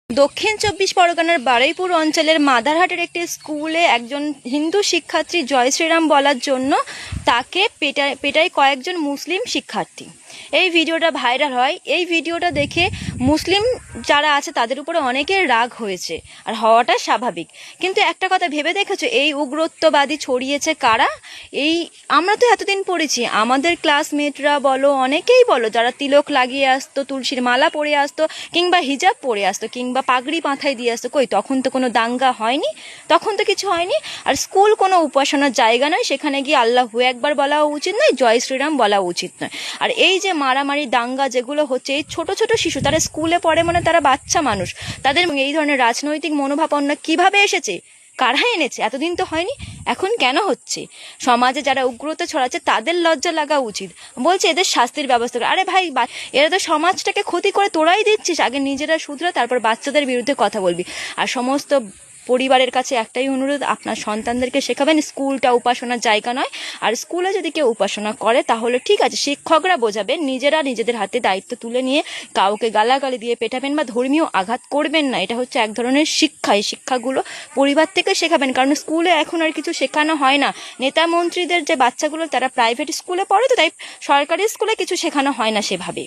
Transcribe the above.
দক্ষিণ চব্বিশ পরগনার বারুইপুর অঞ্চলের মাদারহাটের একটি স্কুলে একজন হিন্দু শিক্ষার্থী জয় শ্রীরাম বলার জন্য তাকে পেটায় কয়েকজন মুসলিম শিক্ষার্থী। এই ভিডিওটা ভাইরাল হয়। এই ভিডিওটা দেখে মুসলিম যারা আছে তাদের উপরে অনেকের রাগ হয়েছে, আর হওয়াটা স্বাভাবিক। কিন্তু একটা কথা ভেবে দেখেছো, এই উগ্রত্ববাদী ছড়িয়েছে কারা? আমরা তো এতদিন পড়েছি, আমাদের ক্লাসমেটরা বলো, অনেকেই বলো, যারা তিলক লাগিয়ে আসতো, তুলসীর মালা পরে আসতো, কিংবা হিজাব পরে আসতো, কিংবা পাগড়ি মাথায় দিয়ে আসতো, কই তখন তো কোনো দাঙ্গা হয়নি, তখন তো কিছু হয়নি। আর স্কুল কোনো উপাসনার জায়গা নয়, সেখানে গিয়ে আল্লাহু একবার বলা উচিত নয়, জয় শ্রীরাম বলা উচিত নয়। আর এই যে মারামারি দাঙ্গা যেগুলো হচ্ছে, এই ছোট ছোট শিশু, তারা স্কুলে পড়ে, মানে তারা বাচ্চা মানুষ, তাদের এই ধরনের রাজনৈতিক মনোভাবনা কিভাবে এসেছে, কারা এনেছে? এতদিন তো হয়নি, এখন কেন হচ্ছে? সমাজে যারা উগ্রতা ছড়াচ্ছে তাদের লজ্জা লাগা উচিত। বলছে এদের শাস্তির ব্যবস্থা করে। আরে ভাই, এরা তো সমাজটাকে ক্ষতি করে তোরাই দিচ্ছিস। আগে নিজেরা শুধরা, তারপর বাচ্চাদের বিরুদ্ধে কথা বলবি। আর সমস্ত পরিবারের কাছে একটাই অনুরোধ, আপনার সন্তানদেরকে শেখাবেন স্কুলটা উপাসনার জায়গা নয়। আর স্কুলে যদি কেউ উপাসনা করে তাহলে ঠিক আছে, শিক্ষকরা বোঝাবেন, নিজেরা নিজেদের হাতে দায়িত্ব তুলে নিয়ে কাউকে গালাগালি দিয়ে পেটাবেন বা ধর্মীয় আঘাত করবেন না। এটা হচ্ছে এক ধরনের শিক্ষা। এই শিক্ষাগুলো পরিবার থেকে শেখাবেন, কারণ স্কুলে এখন আর কিছু শেখানো হয় না। নেতা মন্ত্রীদের যে বাচ্চাগুলো, তারা প্রাইভেট স্কুলে পড়ে, তো তাই সরকারি স্কুলে কিছু শেখানো হয় না সেভাবে।